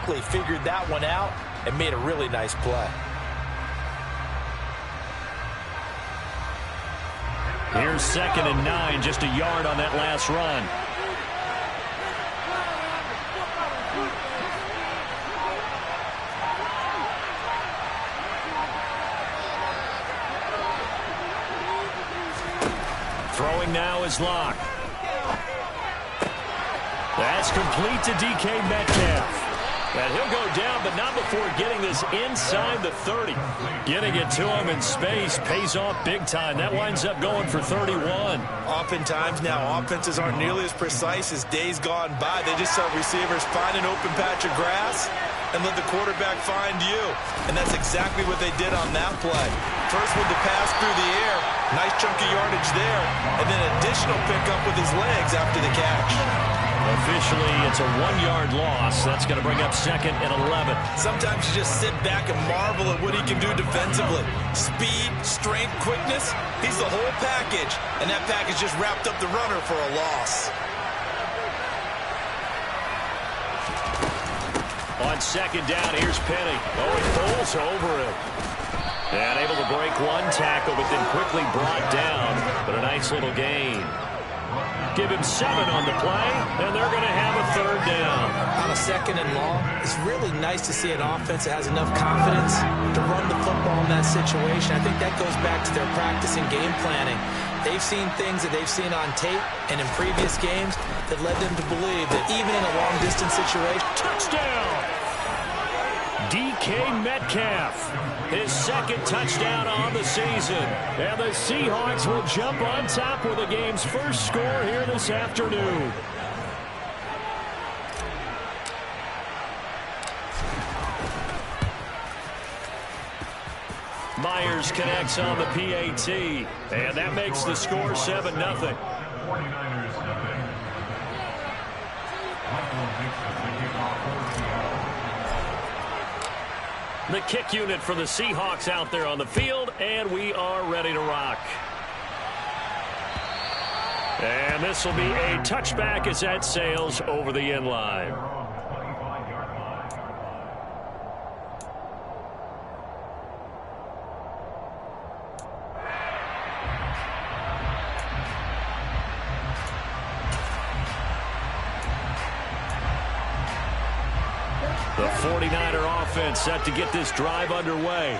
quickly figured that one out and made a really nice play. Here's 2nd and 9, just a yard on that last run. Throwing now is Locke. That's complete to DK Metcalf. And he'll go down, but not before getting this inside the 30. Getting it to him in space pays off big time. That winds up going for 31. Oftentimes now, offenses aren't nearly as precise as days gone by. They just have receivers find an open patch of grass and let the quarterback find you. And that's exactly what they did on that play. First with the pass through the air, nice chunky yardage there, and then additional pickup with his legs after the catch. Officially, it's a 1-yard loss. That's going to bring up 2nd and 11. Sometimes you just sit back and marvel at what he can do defensively. Speed, strength, quickness, he's the whole package. And that package just wrapped up the runner for a loss. On 2nd down, here's Penny. Oh, he pulls over it. And able to break one tackle, but then quickly brought down. But a nice little gain. Give him 7 on the play, and they're going to have a 3rd down. On a 2nd and long, it's really nice to see an offense that has enough confidence to run the football in that situation. I think that goes back to their practice and game planning. They've seen things that they've seen on tape and in previous games that led them to believe that even in a long-distance situation... Touchdown! DK Metcalf, his 2nd touchdown on the season. And the Seahawks will jump on top with the game's first score here this afternoon. Myers connects on the PAT, and that makes the score 7-0. 49ers nothing. Michael Vickers, the kickoff. The kick unit for the Seahawks out there on the field, and we are ready to rock. And this will be a touchback as that sails over the end line. The 49er offense set to get this drive underway.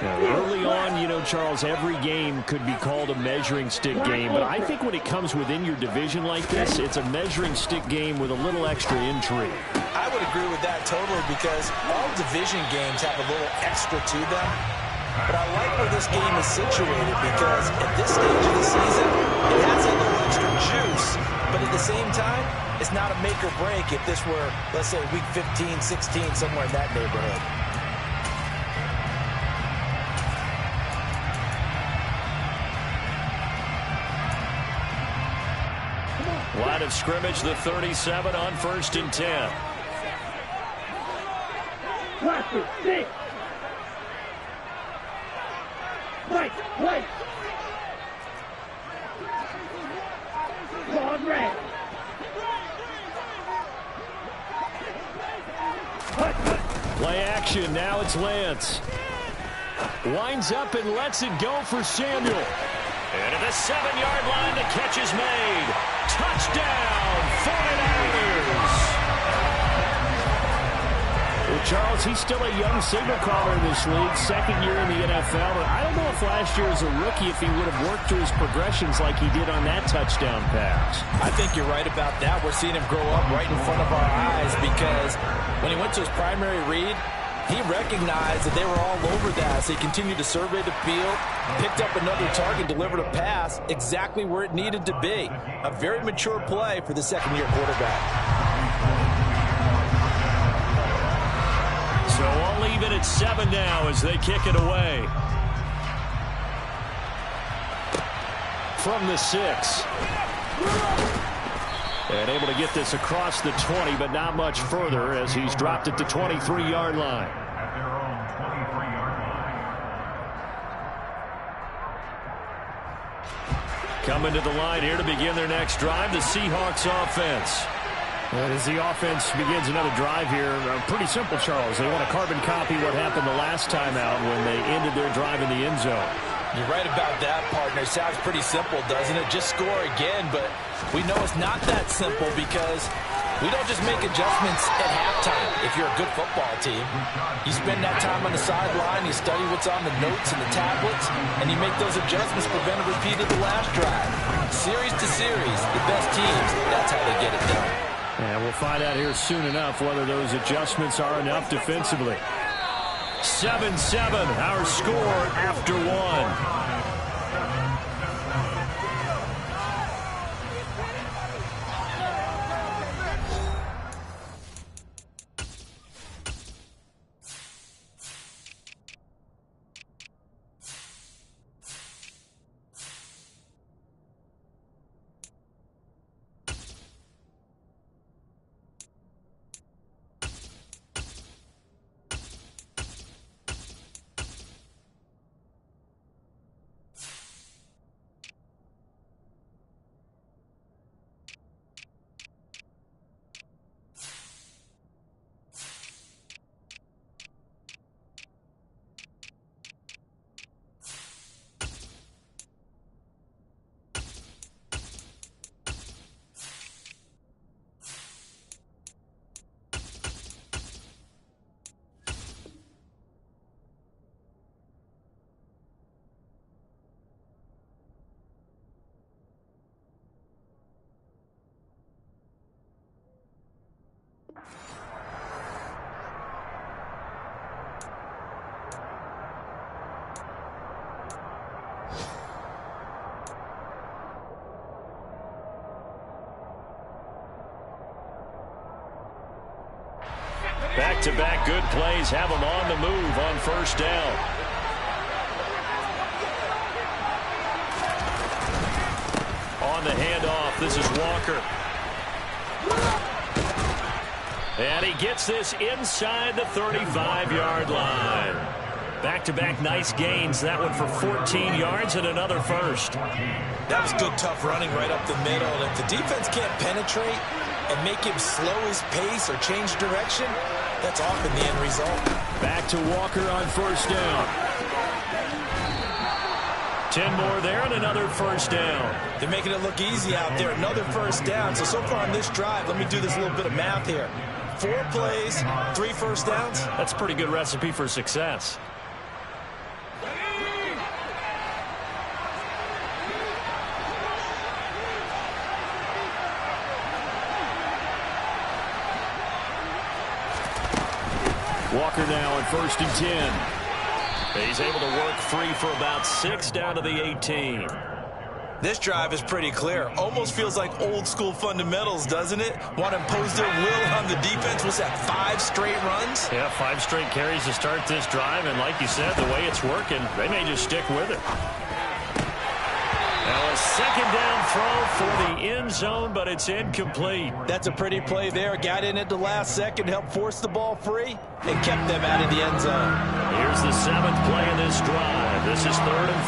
Now, early on, you know, Charles, every game could be called a measuring stick game. But I think when it comes within your division like this, it's a measuring stick game with a little extra intrigue. I would agree with that totally because all division games have a little extra to them. But I like where this game is situated because at this stage of the season, it has a little extra juice. But at the same time, it's not a make or break if this were, let's say, week 15, 16, somewhere in that neighborhood. Line of scrimmage, the 37 on 1st and 10. Right. Long red. Play action, now it's Lance. Winds up and lets it go for Samuel. And at the 7-yard line, the catch is made. Touchdown, 49ers! Well, Charles, he's still a young signal caller in this league, 2nd year in the NFL. But I don't know if last year as a rookie, if he would have worked through his progressions like he did on that touchdown pass. I think you're right about that. We're seeing him grow up right in front of our eyes because when he went to his primary read, he recognized that they were all over that. So he continued to survey the field, picked up another target, delivered a pass exactly where it needed to be. A very mature play for the 2nd-year quarterback. So I'll leave it at 7 now as they kick it away. From the 6. And able to get this across the 20, but not much further as he's dropped it to 23-yard line. At their own 23-yard line. Coming to the line here to begin their next drive, the Seahawks offense. And as the offense begins another drive here, pretty simple, Charles. They want to carbon copy what happened the last time out when they ended their drive in the end zone. You're right about that, partner. Sounds pretty simple, doesn't it? Just score again, but we know it's not that simple because we don't just make adjustments at halftime. If you're a good football team, you spend that time on the sideline, you study what's on the notes and the tablets, and you make those adjustments, prevent a repeat of the last drive. Series to series, the best teams, that's how they get it done. And we'll find out here soon enough whether those adjustments are enough defensively. 7-7, our score after one. Back-to-back good plays have them on the move on first down. On the handoff, this is Walker. And he gets this inside the 35-yard line. Back-to-back nice gains. That one for 14 yards and another first. That was good, tough running right up the middle. And if the defense can't penetrate and make him slow his pace or change direction, that's often the end result. Back to Walker on first down. 10 more there and another first down. They're making it look easy out there. Another first down. So far on this drive, let me do this little bit of math here. 4 plays, 3 first downs. That's a pretty good recipe for success. Walker now on 1st and 10. He's able to work free for about 6 down to the 18. This drive is pretty clear. Almost feels like old school fundamentals, doesn't it? Want to impose their will on the defense. Was that 5 straight runs? Yeah, 5 straight carries to start this drive. And like you said, the way it's working, they may just stick with it. Now a second down throw for the end zone, but it's incomplete. That's a pretty play there. Got in at the last second, helped force the ball free, and kept them out of the end zone. Here's the 7th play of this drive. This is 3rd and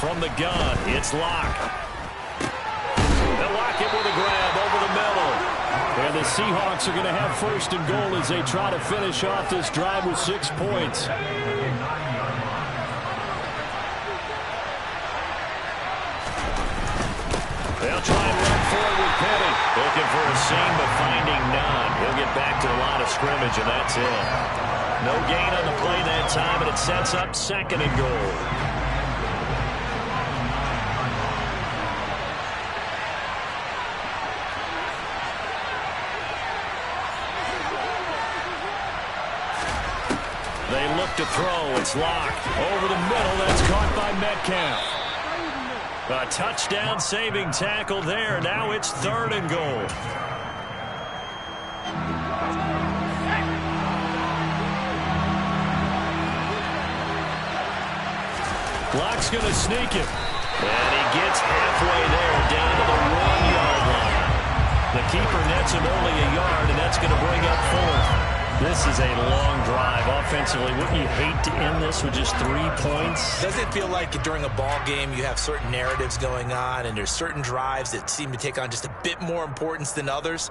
4. From the gun, it's Locke. They'll lock it with a grab over the middle. And the Seahawks are going to have 1st and goal as they try to finish off this drive with 6 points. They'll try and run forward with Petty. Looking for a seam, but finding none. He'll get back to the line of scrimmage, and that's it. No gain on the play that time, and it sets up 2nd and goal. They look to throw. It's locked. Over the middle. That's caught by Metcalf. A touchdown saving tackle there. Now it's 3rd and goal. Locke's going to sneak it. And he gets halfway there, down to the 1-yard line. The keeper nets him only a yard, and that's going to bring up 4th. This is a long drive offensively. Wouldn't you hate to end this with just 3 points? Doesn't it feel like during a ball game you have certain narratives going on and there's certain drives that seem to take on just a bit more importance than others?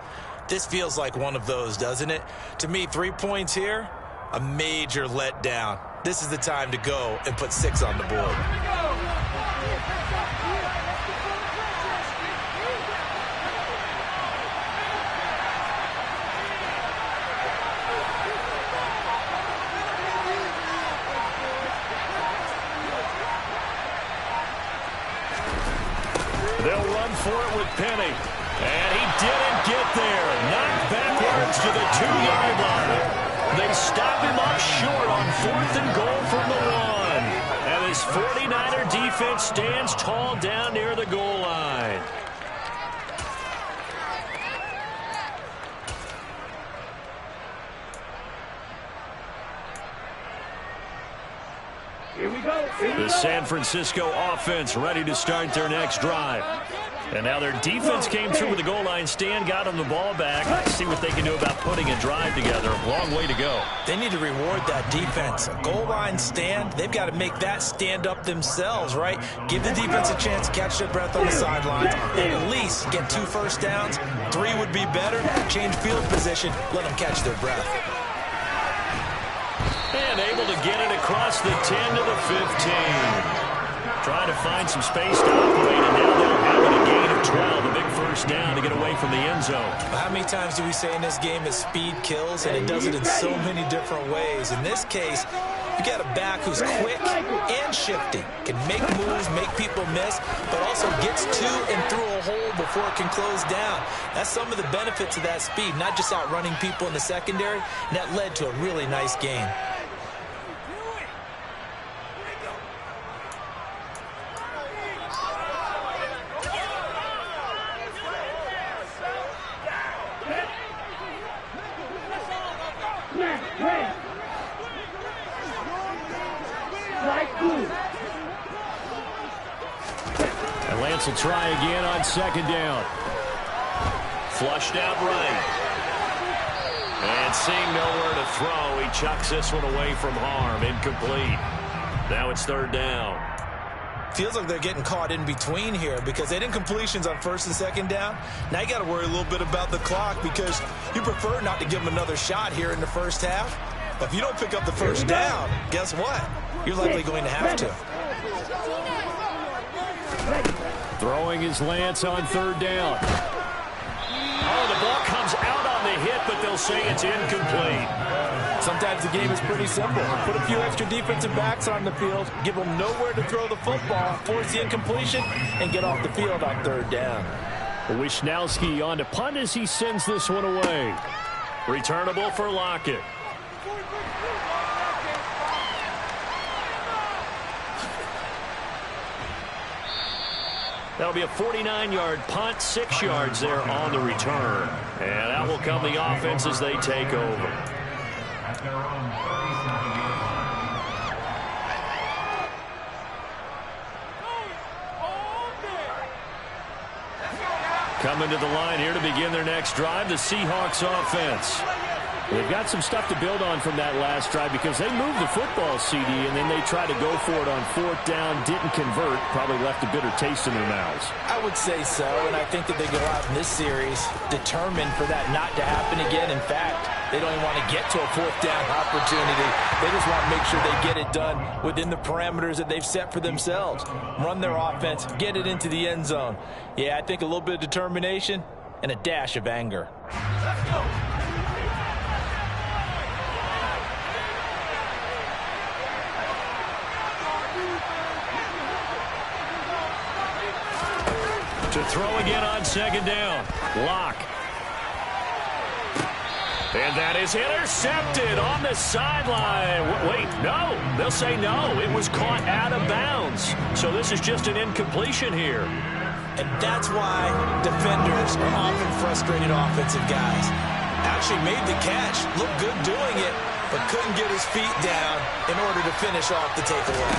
This feels like one of those, doesn't it? To me, 3 points here, a major letdown. This is the time to go and put 6 on the board. They'll run for it with Penny. And he didn't get there. Knocked backwards to the 2-yard line. They stop him up short on 4th and goal from the 1. And his 49er defense stands tall down near the goal line. Here we go. The San Francisco offense ready to start their next drive. And now their defense came through with the goal line stand, got them the ball back. Let's see what they can do about putting a drive together. Long way to go. They need to reward that defense. A goal line stand, they've got to make that stand up themselves, right? Give the defense a chance to catch their breath on the sidelines and at least get 2 first downs. 3 would be better. Change field position. Let them catch their breath. And able to get it across the 10 to the 15. Trying to find some space to operate, and now they'll have it a gain of 12. A big first down to get away from the end zone. How many times do we say in this game that speed kills, and it does it in so many different ways? In this case, you got a back who's quick and shifty, can make moves, make people miss, but also gets to and through a hole before it can close down. That's some of the benefits of that speed, not just outrunning people in the secondary, and that led to a really nice game. And Lance will try again on 2nd down. Flushed out right. And seeing nowhere to throw, he chucks this one away from harm. Incomplete. Now it's 3rd down. Feels like they're getting caught in between here because they didn't completions on 1st and 2nd down. Now you got to worry a little bit about the clock because you prefer not to give them another shot here in the first half. But if you don't pick up the first down, guess what? You're likely going to have to. Throwing his Lance on 3rd down. Oh, the ball comes out on the hit, but they'll say it's incomplete. Sometimes the game is pretty simple. Put a few extra defensive backs on the field, give them nowhere to throw the football, force the incompletion, and get off the field on 3rd down. Wisnowski on to punt as he sends this one away. Returnable for Lockett. That'll be a 49-yard punt, 6 yards there on the return. And out will come the offense as they take over. At their own 37-yard line. Coming to the line here to begin their next drive, the Seahawks offense. They've got some stuff to build on from that last drive because they moved the football, CD, and then they tried to go for it on 4th down, didn't convert, probably left a bitter taste in their mouths. I would say so, and I think that they go out in this series determined for that not to happen again. In fact, they don't even want to get to a 4th down opportunity. They just want to make sure they get it done within the parameters that they've set for themselves. Run their offense, get it into the end zone. Yeah, I think a little bit of determination and a dash of anger. Let's go. To throw again on 2nd down. Lock. And that is intercepted on the sideline. Wait, no. They'll say no. It was caught out of bounds. So this is just an incompletion here. And that's why defenders are often frustrated offensive guys. Actually made the catch, looked good doing it, but couldn't get his feet down in order to finish off the takeaway.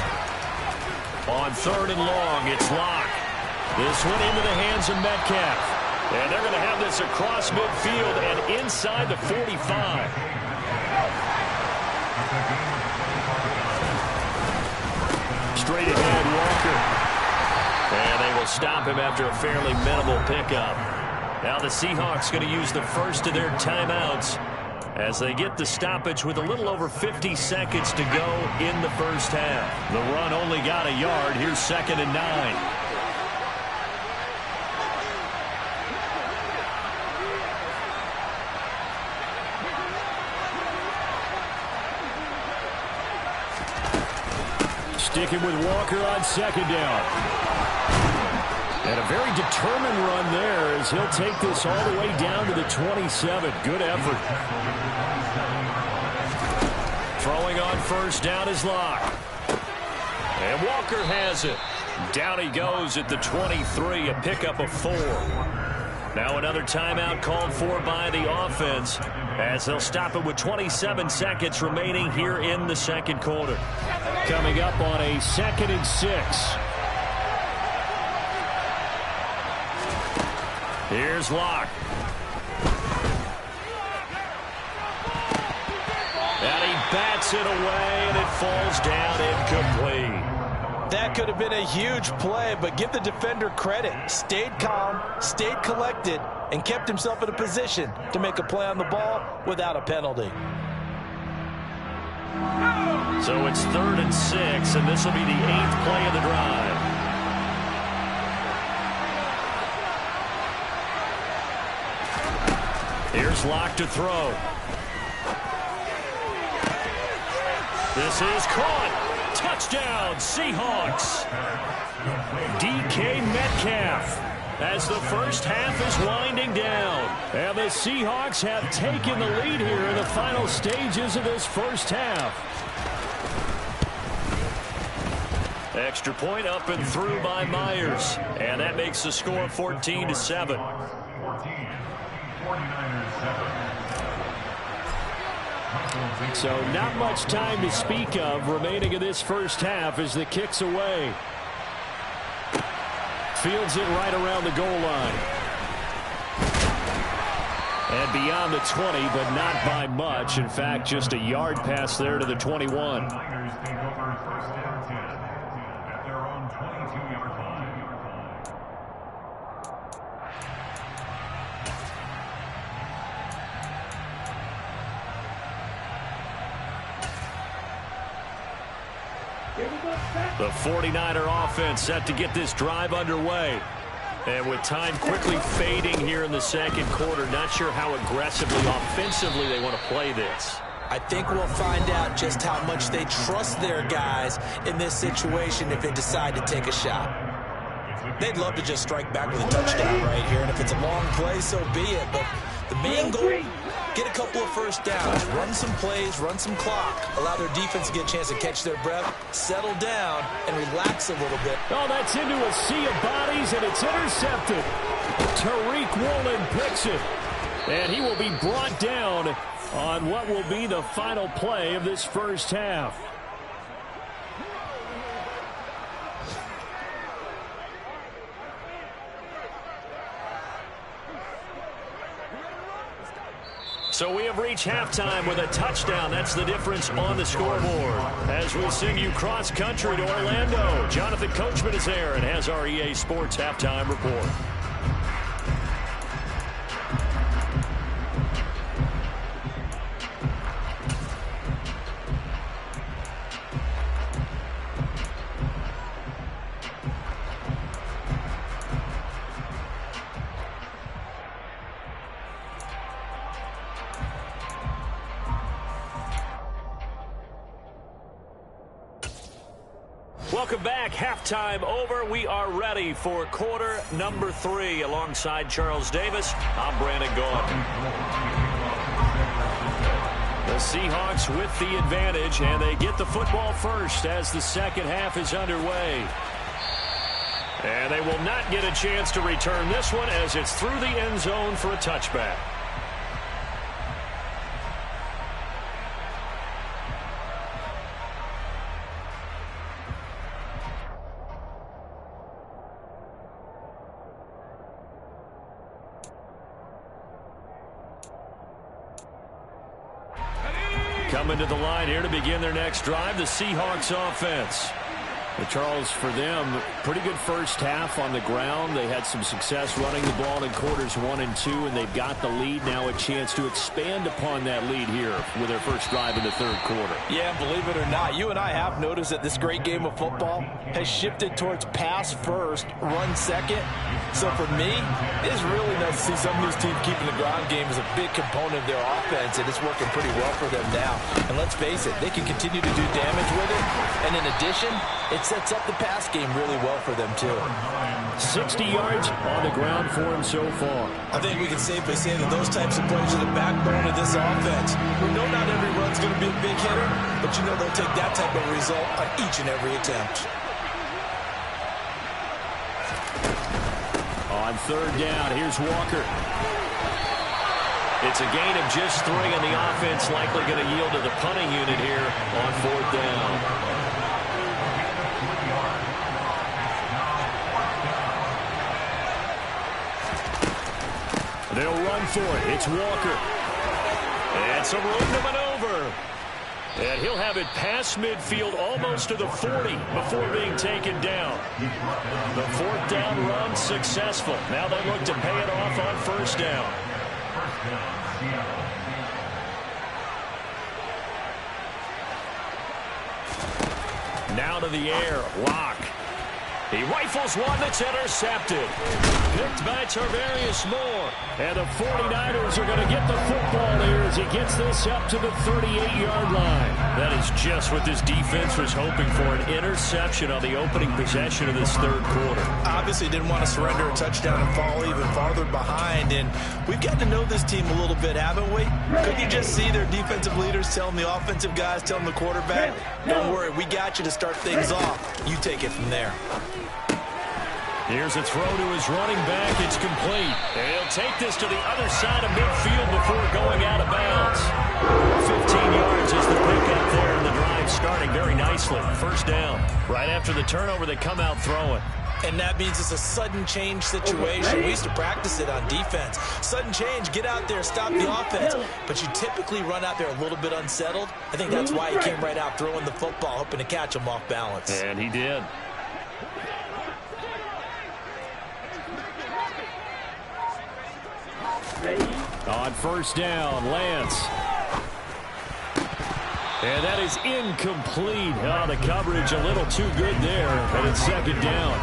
On 3rd and long, it's Lock. This one into the hands of Metcalf. And they're going to have this across midfield and inside the 45. Straight ahead, Walker. And they will stop him after a fairly minimal pickup. Now the Seahawks going to use the first of their timeouts as they get the stoppage with a little over 50 seconds to go in the first half. The run only got a yard. Here's 2nd and 9. Sticking with Walker on 2nd down. And a very determined run there as he'll take this all the way down to the 27. Good effort. Throwing on 1st down is Locke. And Walker has it. Down he goes at the 23, a pickup of 4. Now another timeout called for by the offense as they'll stop it with 27 seconds remaining here in the second quarter. Coming up on a 2nd and 6. Here's Locke. And he bats it away, and it falls down incomplete. That could have been a huge play, but give the defender credit. Stayed calm, stayed collected, and kept himself in a position to make a play on the ball without a penalty. So it's 3rd and 6, and this will be the 8th play of the drive. Here's Locke to throw. This is caught. Touchdown, Seahawks. DK Metcalf as the first half is winding down. And the Seahawks have taken the lead here in the final stages of this first half. Extra point up and through by Myers. And that makes the score 14-7. 49ers 7. So not much time to speak of remaining in this first half as the kick's away. Fields it right around the goal line. And beyond the 20, but not by much. In fact, just a yard pass there to the 21. Niners take over 1st and 10 at their own 22-yard line. The 49er offense set to get this drive underway. And with time quickly fading here in the second quarter, not sure how aggressively, offensively they want to play this. I think we'll find out just how much they trust their guys in this situation if they decide to take a shot. They'd love to just strike back with a touchdown right here, and if it's a long play, so be it. But the main goal, get a couple of first downs, run some plays, run some clock, allow their defense to get a chance to catch their breath, settle down, and relax a little bit. Oh, that's into a sea of bodies, and it's intercepted. Tariq Woolen picks it, and he will be brought down on what will be the final play of this first half. So we have reached halftime with a touchdown. That's the difference on the scoreboard. As we send you cross-country to Orlando, Jonathan Coachman is there and has our EA Sports halftime report. Welcome back. Halftime over. We are ready for quarter number 3. Alongside Charles Davis, I'm Brandon Gaudin. The Seahawks with the advantage, and they get the football first as the second half is underway. And they will not get a chance to return this one as it's through the end zone for a touchback. Coming to the line here to begin their next drive, the Seahawks offense. But Charles, for them, pretty good first half on the ground. They had some success running the ball in quarters 1 and 2, and they've got the lead. Now a chance to expand upon that lead here with their first drive in the third quarter. Yeah, believe it or not, you and I have noticed that this great game of football has shifted towards pass first, run second. So for me, it's really nice to see some of these teams keeping the ground game as a big component of their offense, and it's working pretty well for them now. And let's face it, they can continue to do damage with it. And in addition, it sets up the pass game really well for them, too. 60 yards on the ground for him so far. I think we can safely say that those types of plays are the backbone of this offense. We know not every run's going to be a big hitter, but you know they'll take that type of result on each and every attempt. On third down, here's Walker. It's a gain of just 3, and the offense likely going to yield to the punting unit here on fourth down. They'll run for it. It's Walker. And some room to maneuver. And he'll have it past midfield almost to the 40 before being taken down. The fourth down run successful. Now they look to pay it off on first down. Now to the air. Lock. He rifles one that's intercepted. Picked by Tarvarius Moore. And the 49ers are going to get the football here as he gets this up to the 38-yard line. That is just what this defense was hoping for, an interception on the opening possession of this third quarter. Obviously didn't want to surrender a touchdown and fall even farther behind. And we've got to know this team a little bit, haven't we? Could you just see their defensive leaders telling the offensive guys, telling the quarterback, don't worry, we got you to start things off. You take it from there. Here's a throw to his running back. It's complete. And he'll take this to the other side of midfield before going out of bounds. 15 yards is the pickup there, and the drive starting very nicely. First down. Right after the turnover, they come out throwing. And that means it's a sudden change situation. We used to practice it on defense. Sudden change, get out there, stop the offense. But you typically run out there a little bit unsettled. I think that's why he came right out throwing the football, hoping to catch him off balance. And he did. On first down, Lance. And that is incomplete. Oh, the coverage a little too good there, and it's second down.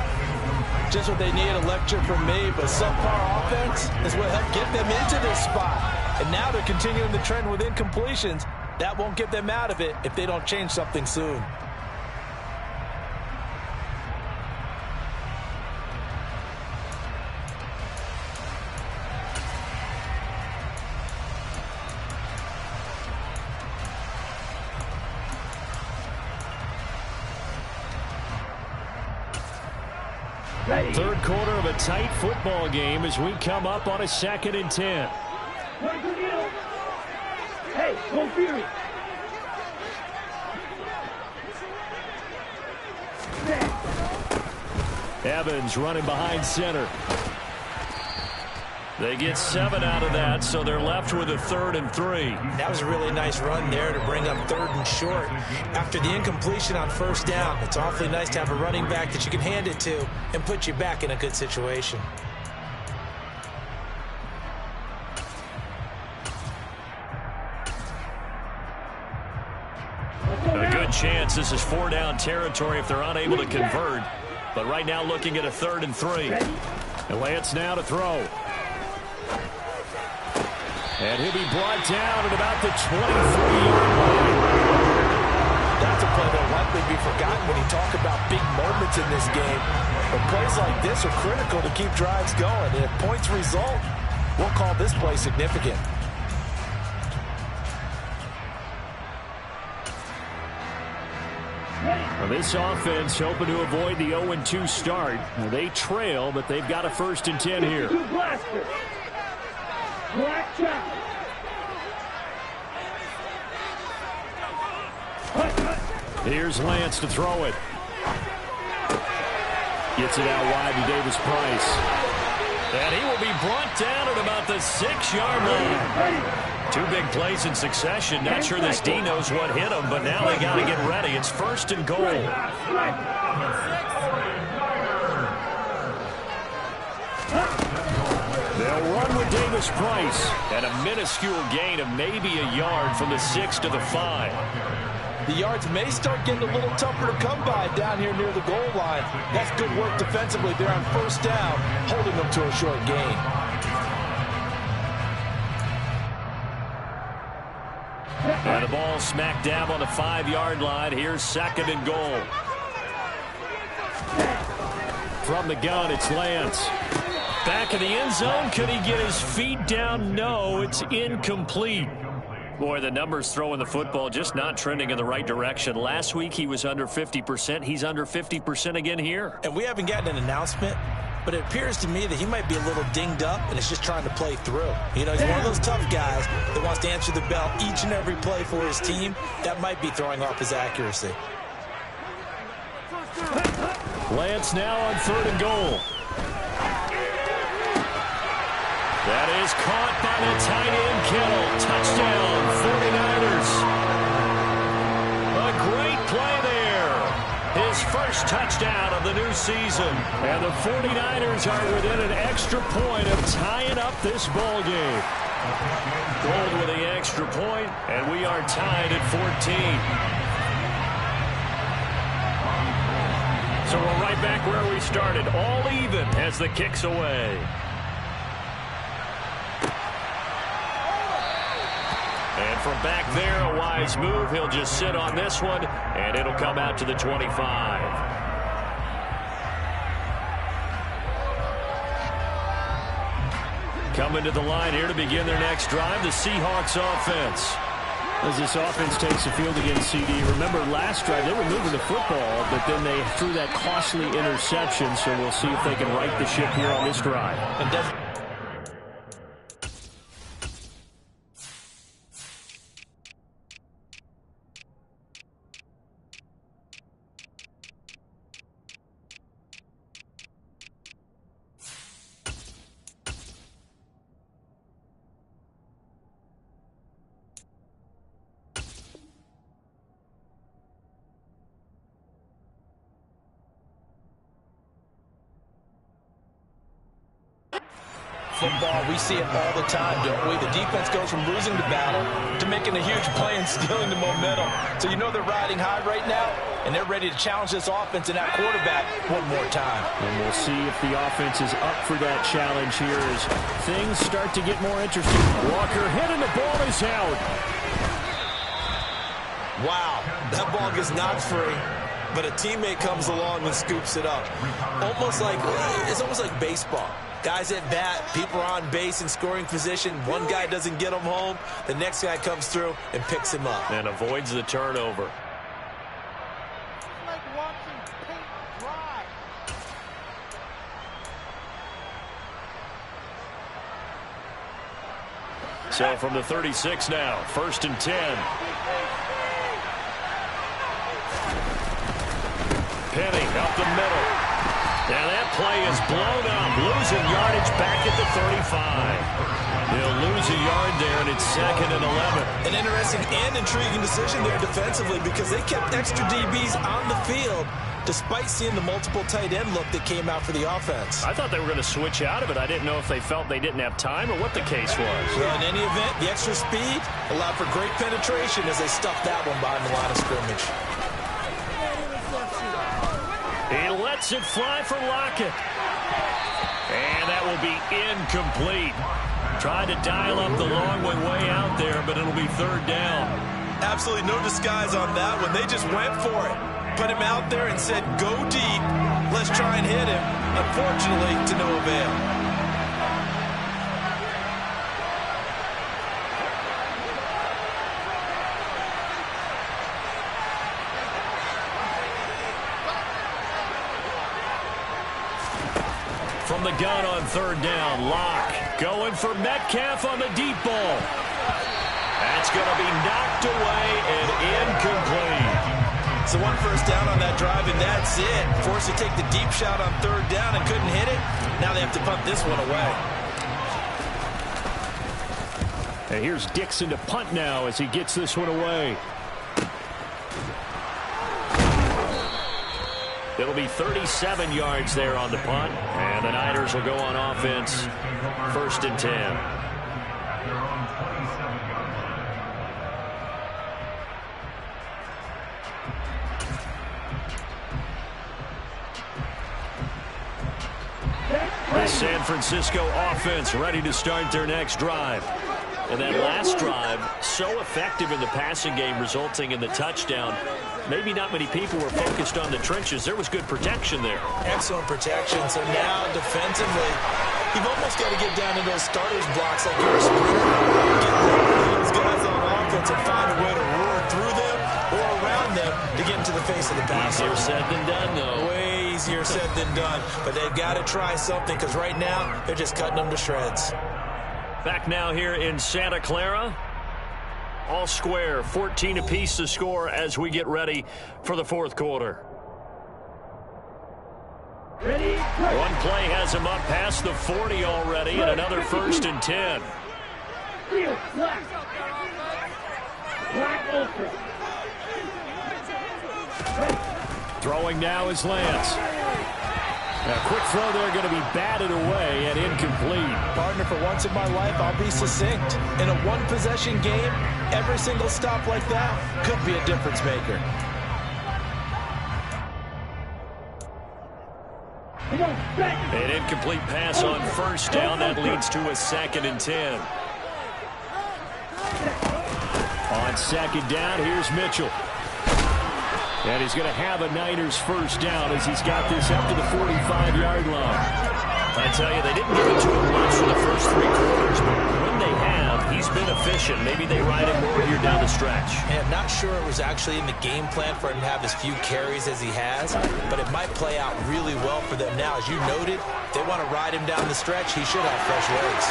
Just what they need, a lecture from me, but subpar offense is what helped get them into this spot. And now they're continuing the trend with incompletions. That won't get them out of it if they don't change something soon. Third quarter of a tight football game as we come up on a 2nd and 10. Hey, go Fury. Evans running behind center. They get 7 out of that, so they're left with a 3rd and 3. That was a really nice run there to bring up 3rd and short. After the incompletion on first down, it's awfully nice to have a running back that you can hand it to and put you back in a good situation. A good chance this is 4-down territory if they're unable to convert. But right now looking at a 3rd and 3. And Lance now to throw. And he'll be brought down at about the 23-yard line. That's a play that will likely be forgotten when you talk about big moments in this game. But plays like this are critical to keep drives going. And if points result, we'll call this play significant. Well, this offense hoping to avoid the 0-2 start. They trail, but they've got a 1st and 10 here. Here's Lance to throw it. Gets it out wide to Davis Price. And he will be brought down at about about the 6-yard line. Two big plays in succession. Not sure this D knows what hit him, but now they got to get ready. It's 1st and goal. They'll run with Davis Price. And a minuscule gain of maybe a yard from the 6 to the 5. The yards may start getting a little tougher to come by down here near the goal line. That's good work defensively there on 1st down, holding them to a short gain. And the ball smack dab on the 5-yard line. Here's 2nd and goal. From the gun, it's Lance. Back in the end zone. Could he get his feet down? No, it's incomplete. Boy, the numbers throwing the football just not trending in the right direction. Last week he was under 50%. He's under 50% again here. And we haven't gotten an announcement, but it appears to me that he might be a little dinged up and is just trying to play through. You know, he's one of those tough guys that wants to answer the bell each and every play for his team. That might be throwing off his accuracy. Lance now on 3rd and goal. That is caught by the tight end, Kittle. Touchdown, 49ers. A great play there. His first touchdown of the new season. And the 49ers are within an extra point of tying up this ball game. Gold with the extra point, and we are tied at 14. So we're right back where we started, all even as the kick's away. And from back there, a wise move. He'll just sit on this one, and it'll come out to the 25. Coming to the line here to begin their next drive, the Seahawks offense. As this offense takes the field against CD, remember last drive they were moving the football, but then they threw that costly interception, so we'll see if they can right the ship here on this drive. And football, we see it all the time, don't we? The defense goes from losing the battle to making a huge play and stealing the momentum. So you know they're riding high right now, and they're ready to challenge this offense and that quarterback one more time. And we'll see if the offense is up for that challenge here as things start to get more interesting. Walker hit and the ball is out. Wow, that ball gets knocked free, but a teammate comes along and scoops it up. It's almost like baseball. Guys at bat, people are on base in scoring position. One guy doesn't get him home. The next guy comes through and picks him up. And avoids the turnover. Like watching paint dry. So from the 36 now, 1st and 10. Penny up the middle. Now that play is blown up. Losing yardage back at the 35. They'll lose a yard there, and it's 2nd and 11. An interesting and intriguing decision there defensively because they kept extra DBs on the field despite seeing the multiple tight end look that came out for the offense. I thought they were going to switch out of it. I didn't know if they felt they didn't have time or what the case was. Well, in any event, the extra speed allowed for great penetration as they stuffed that one behind the line of scrimmage. He lets it fly for Lockett. And that will be incomplete. Tried to dial up the long one way out there, but it'll be 3rd down. Absolutely no disguise on that one. They just went for it. Put him out there and said, go deep. Let's try and hit him. Unfortunately, to no avail. From the gun on 3rd down, Locke going for Metcalf on the deep ball. That's going to be knocked away and incomplete. So 1 first down on that drive, and that's it. Forced to take the deep shot on 3rd down and couldn't hit it. Now they have to punt this one away. And here's Dixon to punt now as he gets this one away. It'll be 37 yards there on the punt, and the Niners will go on offense, 1st and 10. The San Francisco offense ready to start their next drive. And that last drive, so effective in the passing game, resulting in the touchdown. Maybe not many people were focused on the trenches. There was good protection there. Excellent protection. So now, defensively, you've almost got to get down to those starters blocks like you're a sprinter. Get those guys on offense and find a way to roar through them or around them to get into the face of the passer. Easier said than done, though. Way easier said than done. But they've got to try something because right now, they're just cutting them to shreds. Back now here in Santa Clara. All square, 14 apiece to score as we get ready for the 4th quarter. Ready? One play has him up past the 40 already, and another 1st and 10. Field, black. Black ultra. Throwing now is Lance. A quick throw there going to be batted away and incomplete. Partner, for once in my life, I'll be succinct. In a one-possession game, every single stop like that could be a difference maker. An incomplete pass on 1st down. That leads to a 2nd and 10. On 2nd down, here's Mitchell. And he's going to have a Niners 1st down as he's got this up to the 45-yard line. I tell you, they didn't give it to him much for the first 3 quarters, but when they have, he's been efficient. Maybe they ride him more here down the stretch. And I'm not sure it was actually in the game plan for him to have as few carries as he has, but it might play out really well for them now. As you noted, they want to ride him down the stretch. He should have fresh legs.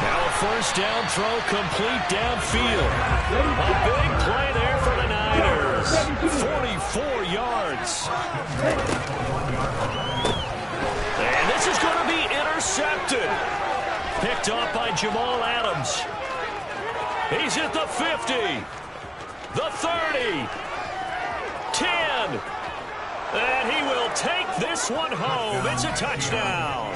Now a 1st down throw complete downfield. A big play there for the Niners. 44 yards. And this is going to be intercepted. Picked off by Jamal Adams. He's at the 50, the 30, 10, and he will take this one home. It's a touchdown.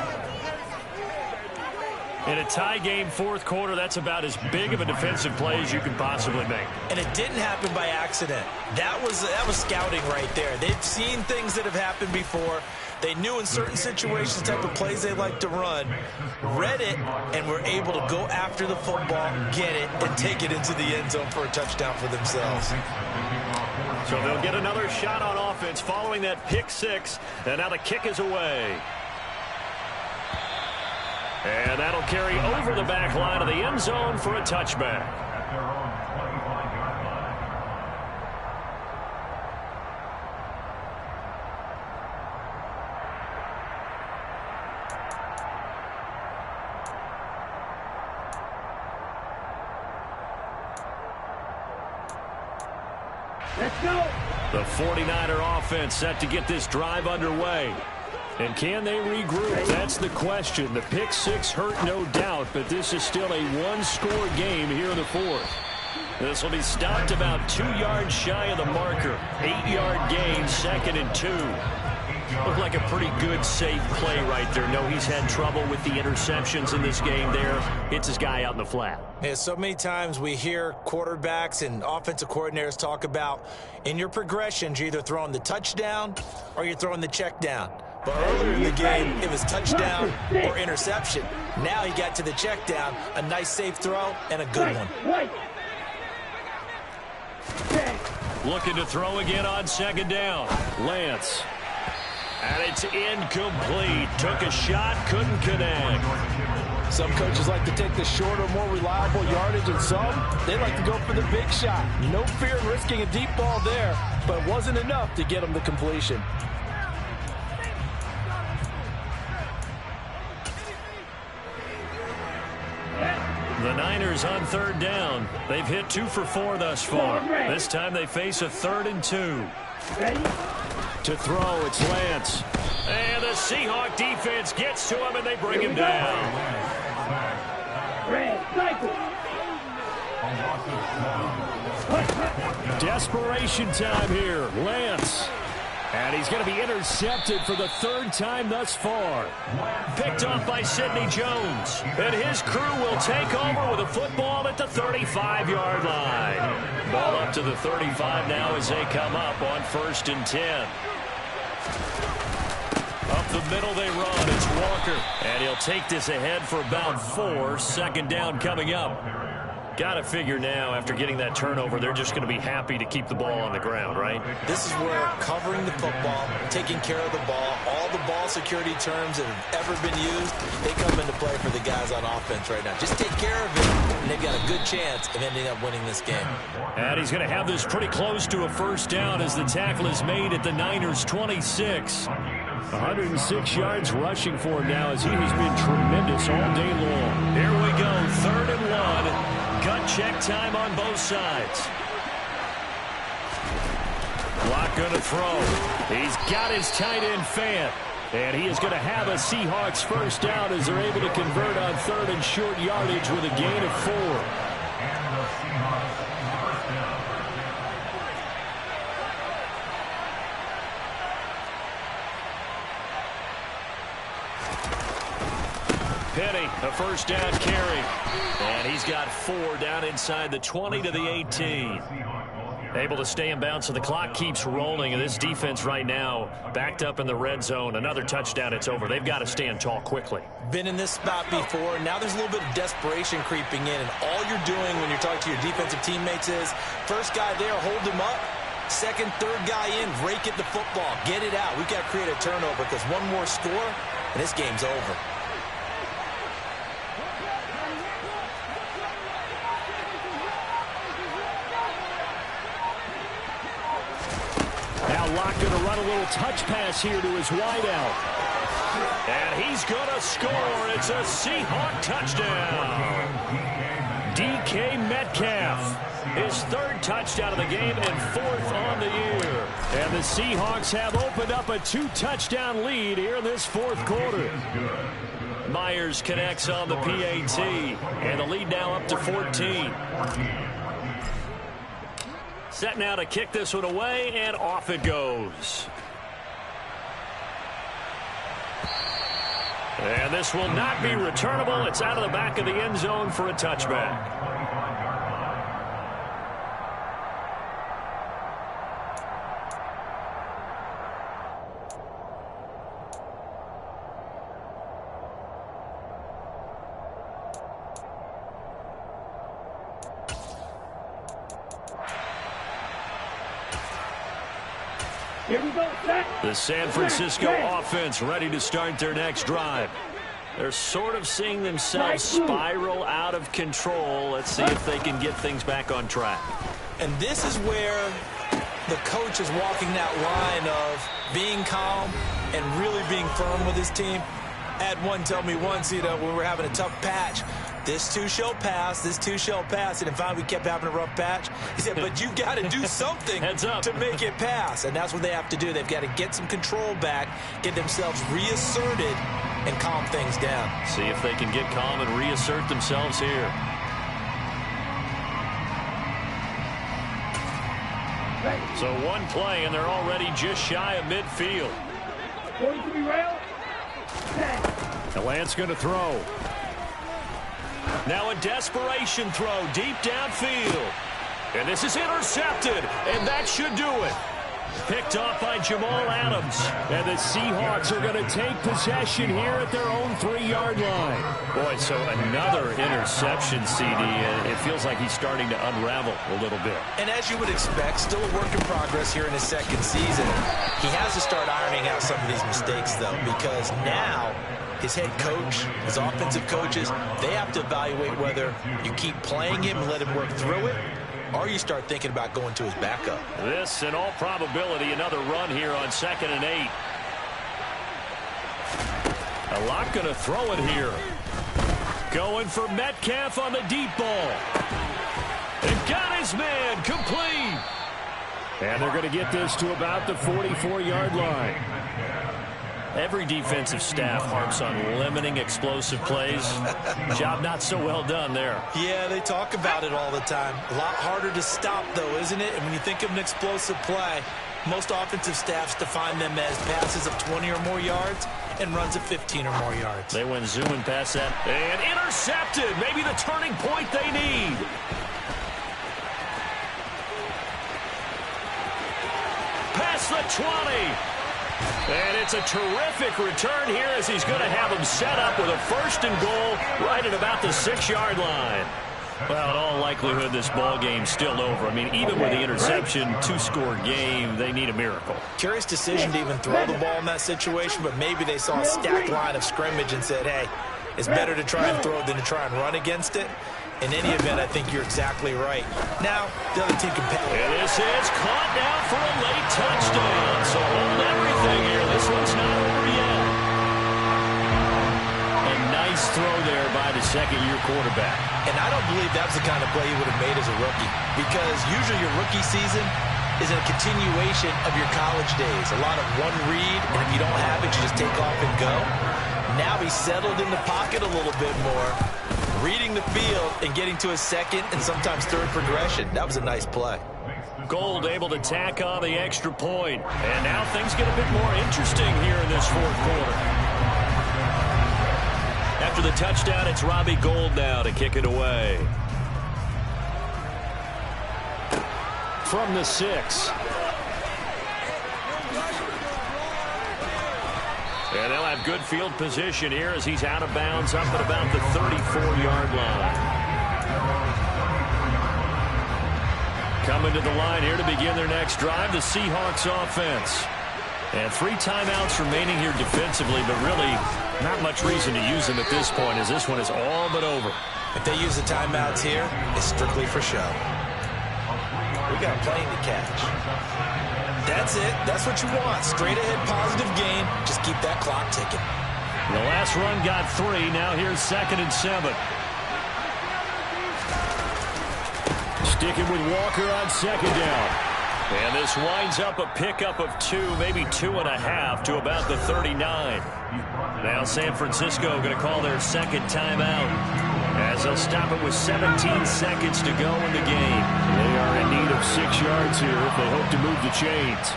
In a tie game 4th quarter, that's about as big of a defensive play as you can possibly make. And it didn't happen by accident. That was scouting right there. They've seen things that have happened before. They knew in certain situations the type of plays they like to run, read it, and were able to go after the football, get it, and take it into the end zone for a touchdown for themselves. So they'll get another shot on offense following that pick 6, and now the kick is away. And that'll carry over the back line of the end zone for a touchback. At their own 25-yard line. Let's go. The 49er offense set to get this drive underway. And can they regroup? That's the question. The pick 6 hurt, no doubt, but this is still a one-score game here in the 4th. This will be stopped about 2 yards shy of the marker. 8-yard gain, 2nd and 2. Looked like a pretty good, safe play right there. No, he's had trouble with the interceptions in this game there. Hits his guy out in the flat. Yeah, so many times we hear quarterbacks and offensive coordinators talk about in your progressions, you're either throwing the touchdown or you're throwing the check down. But earlier in the game, it was touchdown or interception. Now he got to the check down, a nice safe throw, and a good one. Looking to throw again on 2nd down. Lance. And it's incomplete. Took a shot, couldn't connect. Some coaches like to take the shorter, more reliable yardage, and some, they like to go for the big shot. No fear in risking a deep ball there, but it wasn't enough to get them the completion. The Niners on 3rd down. They've hit 2 for 4 thus far. This time they face a 3rd and 2. Ready? To throw, it's Lance. And the Seahawk defense gets to him, and they bring him down. Red, cycle. Desperation time here. Lance. And he's going to be intercepted for the third time thus far. Picked off by Sidney Jones. And his crew will take over with a football at the 35-yard line. Ball up to the 35 now as they come up on 1st and 10. Up the middle they run. It's Walker. And he'll take this ahead for about 4. 2nd down coming up. Got to figure now, after getting that turnover, they're just going to be happy to keep the ball on the ground, right? This is where covering the football, taking care of the ball, all the ball security terms that have ever been used, they come into play for the guys on offense right now. Just take care of it, and they've got a good chance of ending up winning this game. And he's going to have this pretty close to a 1st down as the tackle is made at the Niners' 26. 106 yards rushing for him now as he has been tremendous all day long. Here we go, 3rd and 1. Gut check time on both sides. Block going to throw. He's got his tight end Fant. And he is going to have a Seahawks 1st down as they're able to convert on 3rd and short yardage with a gain of 4. And the Seahawks first down. Penny, a 1st down carry. And he's got 4 down inside the 20 to the 18. Able to stay in bounds, so the clock keeps rolling. And this defense right now backed up in the red zone. Another touchdown, it's over. They've got to stand tall quickly. Been in this spot before. Now there's a little bit of desperation creeping in. And all you're doing when you're talking to your defensive teammates is, first guy there, hold him up. 2nd, 3rd guy in, rake at the football. Get it out. We've got to create a turnover because one more score, and this game's over. Now Locke going to run a little touch pass here to his wideout. And he's going to score. It's a Seahawk touchdown. DK Metcalf. His 3rd touchdown of the game and 4th on the year. And the Seahawks have opened up a 2-touchdown lead here in this 4th quarter. Myers connects on the PAT. And the lead now up to 14. Set now to kick this one away, and off it goes. And this will not be returnable. It's out of the back of the end zone for a touchback. Here we go, set. The San Francisco offense ready to start their next drive. They're sort of seeing themselves spiral out of control. Let's see if they can get things back on track. And this is where the coach is walking that line of being calm and really being firm with his team. I had one tell me once, when we were having a tough patch, this too shall pass, this too shall pass. And finally we kept having a rough patch. He said, but you got to do something to make it pass. And that's what they have to do. They've got to get some control back, get themselves reasserted, and calm things down. See if they can get calm and reassert themselves here. So one play, and they're already just shy of midfield. Going to be rail. And Lance going to throw. Now a desperation throw deep downfield. And this is intercepted, and that should do it. Picked off by Jamal Adams. And the Seahawks are going to take possession here at their own 3-yard line. Boy, so another interception, CD. And it feels like he's starting to unravel a little bit. And as you would expect, still a work in progress here in his 2nd season. He has to start ironing out some of these mistakes, though, because now his head coach, his offensive coaches, they have to evaluate whether you keep playing him and let him work through it, or you start thinking about going to his backup. This, in all probability, another run here on 2nd and 8. A lot going to throw it here. Going for Metcalf on the deep ball. And got his man complete. And they're going to get this to about the 44-yard line. Every defensive staff harps on limiting explosive plays. Job not so well done there. Yeah, they talk about it all the time. A lot harder to stop, though, isn't it? And when you think of an explosive play, most offensive staffs define them as passes of 20 or more yards and runs of 15 or more yards. They went zooming past that. And intercepted. Maybe the turning point they need. Past the 20. And it's a terrific return here as he's going to have him set up with a 1st and goal right at about the 6-yard line. Well, in all likelihood, this ball game's still over. I mean, even with the interception, 2-score game, they need a miracle. Curious decision to even throw the ball in that situation, but maybe they saw a stacked line of scrimmage and said, hey, it's better to try and throw than to try and run against it. In any event, I think you're exactly right. Now, the other team can pass. And this is caught now for a late touchdown. So hold everything here. This one's not over yet. A nice throw there by the second-year quarterback. And I don't believe that's the kind of play he would have made as a rookie, because usually your rookie season is a continuation of your college days. A lot of one read, and if you don't have it, you just take off and go. Now he's settled in the pocket a little bit more, reading the field and getting to a second and sometimes third progression. That was a nice play. Gould able to tack on the extra point. And now things get a bit more interesting here in this 4th quarter. After the touchdown, it's Robbie Gould now to kick it away. From the 6. And they'll have good field position here as he's out of bounds up at about the 34-yard line. Coming to the line here to begin their next drive, the Seahawks offense. And 3 timeouts remaining here defensively, but really not much reason to use them at this point as this one is all but over. If they use the timeouts here, it's strictly for show. We got a plane to catch. That's it. That's what you want. Straight ahead positive gain. Just keep that clock ticking. The last run got 3. Now here's 2nd and 7. Sticking with Walker on 2nd down. And this winds up a pickup of 2, maybe 2.5 to about the 39. Now San Francisco going to call their 2nd timeout as they'll stop it with 17 seconds to go in the game. They are in need of 6 yards here if they hope to move the chains.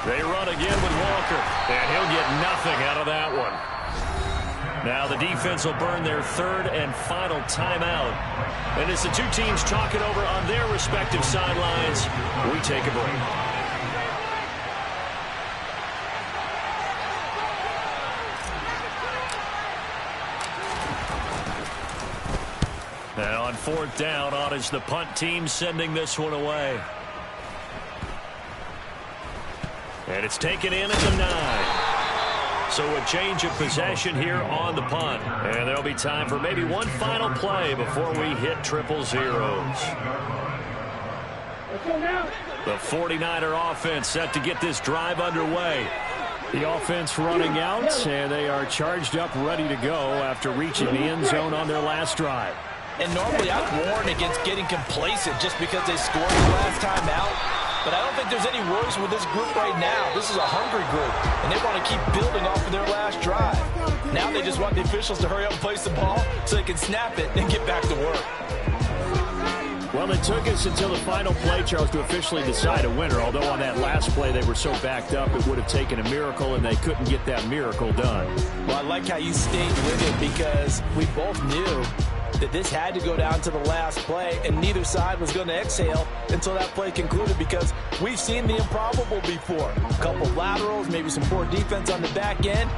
They run again with Walker, and he'll get nothing out of that one. Now the defense will burn their 3rd and final timeout. And as the 2 teams talk it over on their respective sidelines, we take a break. Now on 4th down, on is the punt team sending this one away. And it's taken in at the 9. So a change of possession here on the punt. And there'll be time for maybe one final play before we hit 000. The 49er offense set to get this drive underway. The offense running out, and they are charged up, ready to go after reaching the end zone on their last drive. And normally I'd warn against getting complacent just because they scored the last time out. But I don't think there's any worries with this group right now. This is a hungry group, and they want to keep building off of their last drive. Now they just want the officials to hurry up and place the ball so they can snap it and get back to work. Well, it took us until the final play, Charles, to officially decide a winner. Although on that last play they were so backed up, it would have taken a miracle, and they couldn't get that miracle done. Well, I like how you stayed with it because we both knew that this had to go down to the last play, and neither side was going to exhale until that play concluded, because we've seen the improbable before. A couple laterals, maybe some poor defense on the back end.